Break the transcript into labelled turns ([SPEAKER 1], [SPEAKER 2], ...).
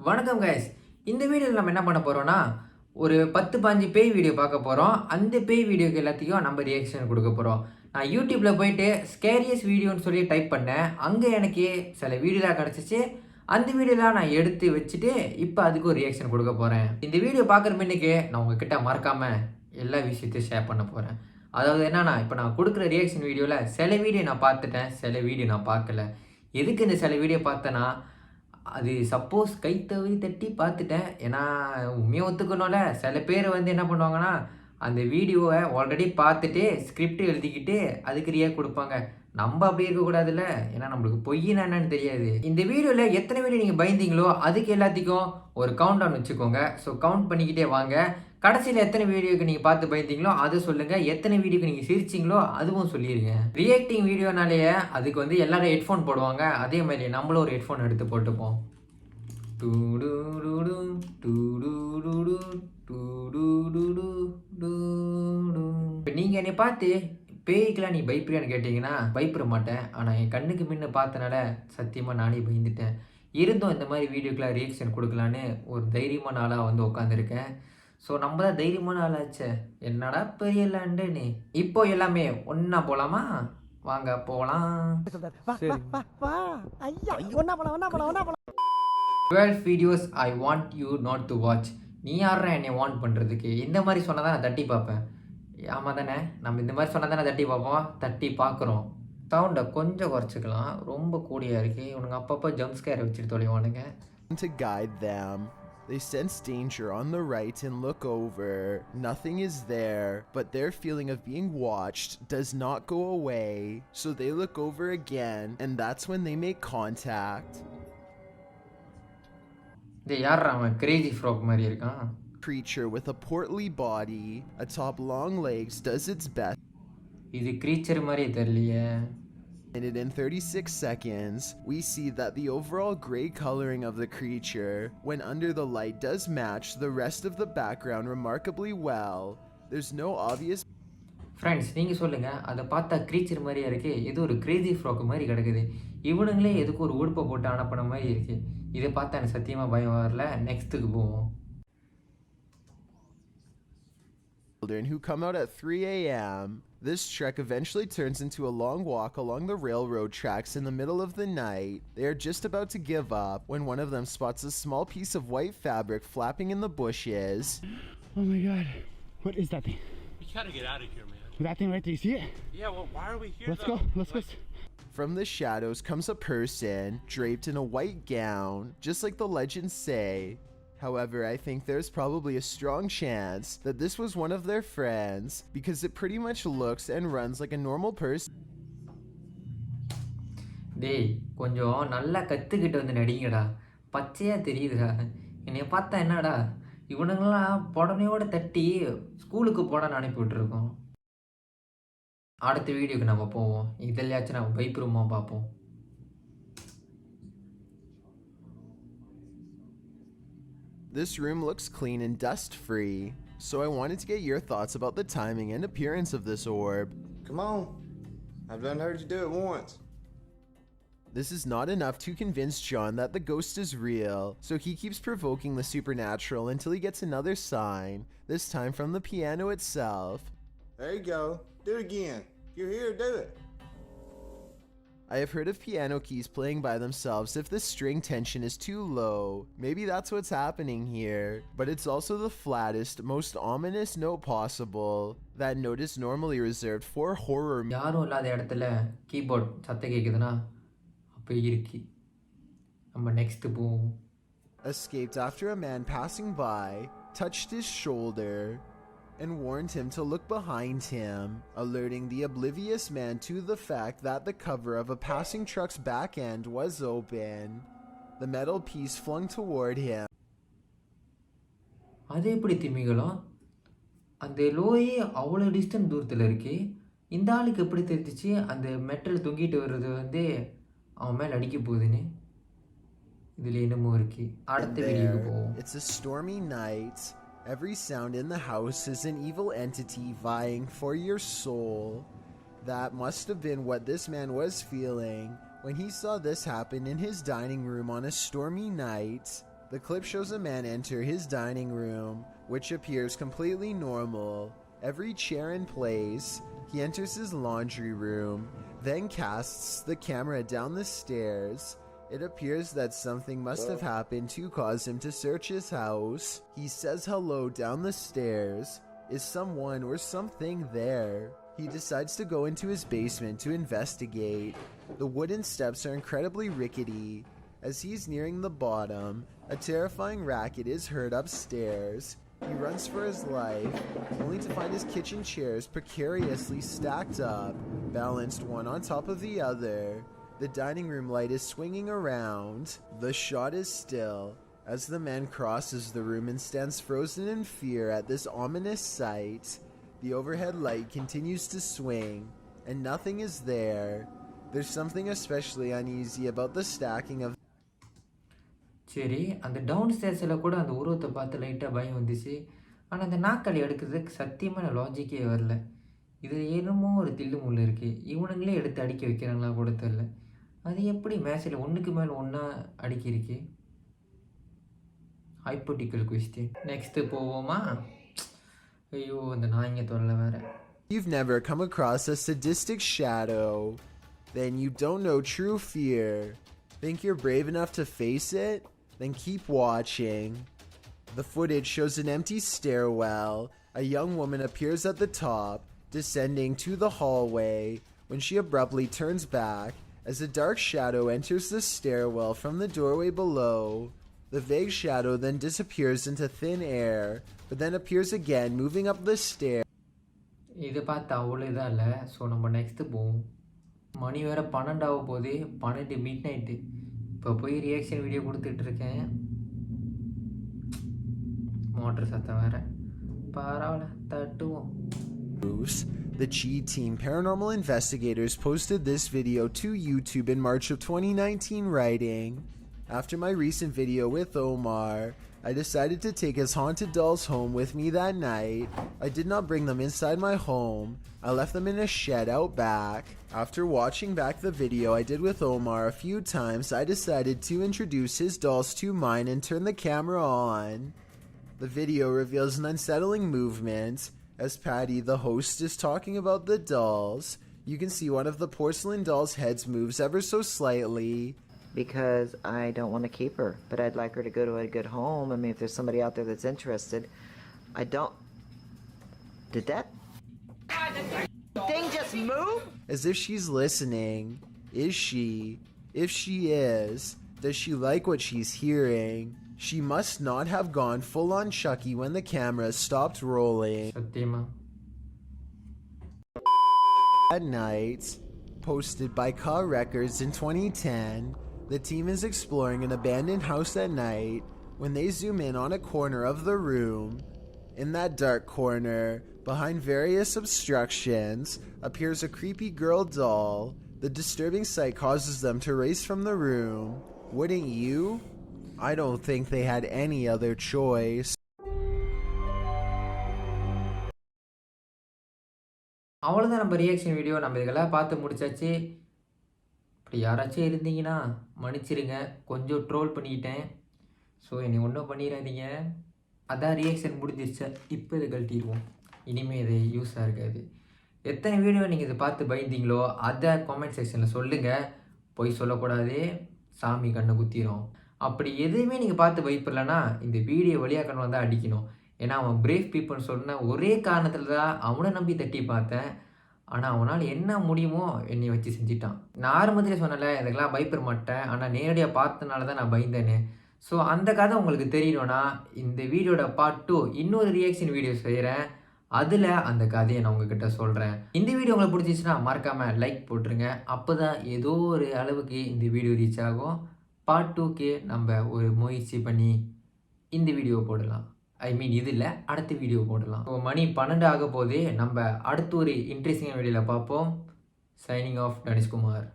[SPEAKER 1] வணக்கம் கைஸ். இந்த வீடியோவில் நம்ம என்ன பண்ண போகிறோம்னா ஒரு 10-15 பேய் வீடியோ பார்க்க போகிறோம். அந்த பேய் வீடியோக்கு எல்லாத்தையும் நம்ம ரியாக்ஷன் கொடுக்க போகிறோம். நான் யூடியூப்பில் போயிட்டு ஸ்கேரியஸ் வீடியோன்னு சொல்லி டைப் பண்ணேன். அங்கே எனக்கு சில வீடியோலாம் கிடச்சிச்சு. அந்த வீடியோலாம் நான் எடுத்து வச்சுட்டு இப்போ அதுக்கு ஒரு ரியாக்ஷன் கொடுக்க போகிறேன். இந்த வீடியோ பார்க்குற முன்னுக்கு நான் உங்ககிட்ட மறக்காமல் எல்லா விஷயத்தையும் ஷேர் பண்ண போகிறேன். அதாவது என்னன்னா, இப்போ நான் கொடுக்குற ரியாக்ஷன் வீடியோவில் சில வீடியோ நான் பார்த்துட்டேன், சில வீடியோ நான் பார்க்கல. எதுக்கு இந்த சில வீடியோ பார்த்தேன்னா, அது சப்போஸ் கை தவறி தட்டி பார்த்துட்டேன். ஏன்னா உண்மையை ஒத்துக்கணும்ல, சில பேர் வந்து என்ன பண்ணுவாங்கன்னா, அந்த வீடியோவை ஆல்ரெடி பார்த்துட்டு ஸ்கிரிப்ட் எழுதிக்கிட்டு அதுக்கு ரியாக்ட் கொடுப்பாங்க. நம்ம அப்படி இருக்கக்கூடாதுல்ல, ஏன்னா நம்மளுக்கு பொய்னா என்னன்னு தெரியாது. இந்த வீடியோவில் எத்தனை வீடியோ நீங்கள் பயந்தீங்களோ அதுக்கு எல்லாத்துக்கும் ஒரு கவுண்ட் டவுன் வச்சுக்கோங்க. ஸோ கவுண்ட் பண்ணிக்கிட்டே வாங்க. கடைசியில் எத்தனை வீடியோக்கு நீங்கள் பார்த்து பயந்தீங்களோ அதை சொல்லுங்கள். எத்தனை வீடியோக்கு நீங்கள் சிரிச்சிங்களோ அதுவும் சொல்லிடுங்க. ரியாக்டிங் வீடியோனாலேயே அதுக்கு வந்து எல்லாரும் ஹெட்ஃபோன் போடுவாங்க. அதே மாதிரி நம்மளும் ஒரு ஹெட்ஃபோன் எடுத்து போட்டுப்போம். இப்போ நீங்கள் என்னை பார்த்து பேய்க்கெலாம் நீ பயப்படுறியான்னு கேட்டிங்கன்னா பயப்பட மாட்டேன். ஆனால் என் கண்ணுக்கு முன்ன பார்த்தனால சத்தியமாக நானே பயந்துட்டேன். இருந்தும் இந்த மாதிரி வீடியோக்கெலாம் ரியாக்ஷன் கொடுக்கலான்னு ஒரு தைரியமான ஆளாக வந்து உட்காந்துருக்கேன். ஸோ நம்ம தான் தைரியமான ஆளாச்சே, என்னடா பெரிய லேண்டுன்னு. இப்போ எல்லாமே ஒன்றா போகலாமா? வாங்க போகலாம். 12 videos I want you not to watch. நீ யாரா என்னை வாண்ட் பண்ணுறதுக்கு? இந்த மாதிரி சொன்னால் தான் நான் தட்டி பார்ப்பேன். ஆமாம் தானே, நம்ம இந்த மாதிரி சொன்னால் தானே தட்டி பார்ப்போம். தட்டி பார்க்குறோம். சவுண்டை கொஞ்சம் குறைச்சிக்கலாம், ரொம்ப கூடியாக இருக்குது. இவனுங்க அப்பப்போ ஜம்ப் ஸ்கேரை வச்சுட்டு தொலைவானுங்க.
[SPEAKER 2] To guide them. They sense danger on the right and look over. Nothing is there, but their feeling of being watched does not go away. So they look over again, and that's when they make contact.
[SPEAKER 1] இது யாரா அவன்? Crazy frock மாதிரி இருக்கான்.
[SPEAKER 2] Creature with a portly body, atop long legs, does its best.
[SPEAKER 1] இது creature மாதிரியே தெரியலையே.
[SPEAKER 2] And in 36 seconds, we see that the overall gray coloring of the creature, when under the light, does match the rest of the background remarkably well. There's no obvious.
[SPEAKER 1] Friends, நீங்கள் சொல்லுங்கள், அதை பார்த்தா creature மாதிரியே இருக்குது, ஏதோ ஒரு Crazy frock மாதிரி கிடக்குது. இவனுங்களே எதுக்கு ஒரு உடுப்பை போட்டு அனுப்பின மாதிரி இருக்குது. இதை பார்த்தா எனக்கு சத்தியமாக பயம் வரல. நெக்ஸ்ட்டுக்கு போவோம்.
[SPEAKER 2] Children who come out at 3 a.m. This trek eventually turns into a long walk along the railroad tracks in the middle of the night. They are just about to give up when one of them spots a small piece of white fabric flapping in the bushes.
[SPEAKER 3] Oh my god. What is that thing?
[SPEAKER 4] We gotta get out of here, man.
[SPEAKER 3] That thing right there, you see it?
[SPEAKER 4] Yeah, well, why are we here?
[SPEAKER 3] Let's
[SPEAKER 4] though?
[SPEAKER 3] go, let's go.
[SPEAKER 2] From the shadows comes a person draped in a white gown, just like the legends say. However, I think there's probably a strong chance that this was one of their friends, because it pretty much looks and runs like a normal person.
[SPEAKER 1] டேய், கொஞ்சம் நல்லா கற்றுக்கிட்டு வந்து நடிங்கடா. பச்சையாக தெரியுதுடா. என்னை பார்த்தா என்னடா, இவனுங்களாம் புடனையோடு தட்டி ஸ்கூலுக்கு போடான்னு அனுப்பி விட்டுருக்கோம். அடுத்த வீடியோக்கு நம்ம போவோம். இதெல்லாச்சும் நம்ம பயப்படுமா பார்ப்போம்.
[SPEAKER 2] This room looks clean and dust-free, so I wanted to get your thoughts about the timing and appearance of this orb.
[SPEAKER 5] Come on. I've done heard you do it once.
[SPEAKER 2] This is not enough to convince John that the ghost is real, so he keeps provoking the supernatural until he gets another sign, this time from the piano itself.
[SPEAKER 5] There you go. Do it again. If you're here, do it.
[SPEAKER 2] I have heard of piano keys playing by themselves if the string tension is too low. Maybe that's what's happening here. But it's also the flattest, most ominous note possible. That note is normally reserved for horror.
[SPEAKER 1] யாரும் இல்லாத இடத்துல keyboard சத்தம் கேட்குதுன்னா அப்போ இருக்கு. நம்ம next போவோம்.
[SPEAKER 2] Escaped after a man passing by touched his shoulder and warned him to look behind him, alerting the oblivious man to the fact that the cover of a passing truck's back end was open. The metal piece flung toward him.
[SPEAKER 1] அது எப்படி திமிங்கலம்? அந்த லோயே அவ்வளோ distance தூரத்தில் இருக்கு. இந்த ஆளுக்கு எப்படி தெரிஞ்சிச்சு அந்த மெட்டல் தொங்கிட்டு வர்றது வந்து அவன் மேலே அடிக்க போகுதுன்னு? இதில் என்னமோ இருக்கு. அடுத்த வீடியோக்கு போவோம்.
[SPEAKER 2] It's a stormy night. Every sound in the house is an evil entity vying for your soul. That must have been what this man was feeling when he saw this happen in his dining room on a stormy night. The clip shows a man enter his dining room, which appears completely normal. Every chair in place. He enters his laundry room, then casts the camera down the stairs. It appears that something must have happened to cause him to search his house. He says hello down the stairs. Is someone or something there? He decides to go into his basement to investigate. The wooden steps are incredibly rickety. As he's nearing the bottom, a terrifying racket is heard upstairs. He runs for his life, only to find his kitchen chairs precariously stacked up, balanced one on top of the other. The dining room light is swinging around. The shot is still, as the man crosses the room and stands frozen in fear at this ominous sight. The overhead light continues to swing, and nothing is there. There's something especially uneasy about the stacking of
[SPEAKER 1] சரி, அந்த down ஸ்டேர்ஸில் கூட அந்த உருவத்தை பார்த்து லைட்டாக பயம் வந்துச்சு. ஆனால் அந்த நாக்களி எடுக்கிறதுக்கு சத்தியமான லாஜிக்கே வரல. இது என்னமோ ஒரு தில்லு முள்ளு இருக்குது. இவனுங்களே எடுத்து அடிக்க வைக்கிறாங்களா கூட தெரில. அது எப்படி மேட்சில் ஒன்றுக்கு மேலே ஒன்றா அடிக்கிருக்கு? ஹைப்போட்டிக்கல் கொஸ்டின். நெக்ஸ்ட்டு போவோமா? ஐயோ, அந்த நாய்ங்க தொல்லை வேறு.
[SPEAKER 2] You've never come across a sadistic shadow. Then you don't know true fear. Think you're brave enough to face it? Then keep watching. The footage shows an empty stairwell. A young woman appears at the top, descending to the hallway, when she abruptly turns back as a dark shadow enters the stairwell from the doorway below. The vague shadow then disappears into thin air, but then appears again, moving up the stair.
[SPEAKER 1] இதை பார்த்து அவ்வளோ இதாக இல்லை. So நம்ம next போவோம். மணி வேறு 12 ஆக போகுது. 12 மிட் நைட்டு. இப்போ போய் ரியாக்ஷன் வீடியோ கொடுத்துட்ருக்கேன். மோட்டர் சத்தம் வேறு. பரவாயில்ல, தட்டுவோம்.
[SPEAKER 2] The G Team Paranormal Investigators posted this video to YouTube in March of 2019, writing, "After my recent video with Omar, I decided to take his haunted dolls home with me that night. I did not bring them inside my home. I left them in a shed out back. After watching back the video I did with Omar a few times, I decided to introduce his dolls to mine and turn the camera on. The video reveals an unsettling movement. As Patty, the host, is talking about the dolls, you can see one of the porcelain dolls' heads moves ever so slightly.
[SPEAKER 6] Because I don't want to keep her, but I'd like her to go to a good home. I mean, if there's somebody out there that's interested, I don't... Did that thing just move?
[SPEAKER 2] As if she's listening. Is she? If she is, does she like what she's hearing? She must not have gone full on Chucky when the camera stopped rolling.
[SPEAKER 1] சத்தியமா.
[SPEAKER 2] At night, posted by Car Records in 2010, the team is exploring an abandoned house at night when they zoom in on a corner of the room. In that dark corner, behind various obstructions, appears a creepy girl doll. The disturbing sight causes them to race from the room. Wouldn't you? I don't think they had any other choice.
[SPEAKER 1] அவ்வளோதான் நம்ம reaction video. நம்ம இதெல்லாம் பார்த்து முடிச்சாச்சு. இப்படி யாராச்சும் இருந்தீங்கன்னா மன்னிச்சிருங்க, கொஞ்சம் ட்ரோல் பண்ணிக்கிட்டேன். ஸோ என்னை ஒன்றும் பண்ணிடாதீங்க. அதான் ரியாக்ஷன் முடிஞ்சிருச்சு. இப்போ இதை கழட்டிடுவோம். இனிமேல் இது யூஸாக இருக்காது. எத்தனை வீடியோ நீங்கள் இதை பார்த்து பயந்தீங்களோ அதை காமெண்ட் செக்ஷனில் சொல்லுங்கள். போய் சொல்லக்கூடாது, சாமி கண்ணை குத்திரும். அப்படி எதுவுமே நீங்கள் பார்த்து பயப்படலைன்னா இந்த வீடியோ வழியாக கண்ணு வந்தால் அடிக்கணும். ஏன்னா அவன் பிரேவ் பீப்புள்னு சொன்ன ஒரே காரணத்தில் தான் அவனை நம்பி தட்டி பார்த்தேன். ஆனால் அவனால் என்ன முடியுமோ என்னை வச்சு செஞ்சிட்டான். நான் ஆரம்பத்திலே சொன்னல, இதுக்கெல்லாம் பயப்பட மாட்டேன், ஆனால் நேரடியாக பார்த்தனால தான் நான் பயந்தேன்னு. ஸோ அந்த கதை உங்களுக்கு தெரியணும்னா இந்த வீடியோட பார்ட் 2 இன்னொரு ரியாக்ஷன் வீடியோ செய்கிறேன். அதில் அந்த கதையை நான் உங்ககிட்ட சொல்கிறேன். இந்த வீடியோ உங்களுக்கு பிடிச்சிச்சுன்னா மறக்காமல் லைக் போட்டுருங்க. அப்போ தான் ஏதோ ஒரு அளவுக்கு இந்த வீடியோ ரீச் ஆகும். பார்ட் 2க்கு நம்ம ஒரு முயற்சி பண்ணி இந்த வீடியோ போடலாம். ஐ மீன் இதில் அடுத்த வீடியோ போடலாம். ஸோ மணி 12 ஆக போது. நம்ம அடுத்து ஒரு இன்ட்ரெஸ்டிங்கான வீடியோவில் பார்ப்போம். Signing off Danesh Kumar.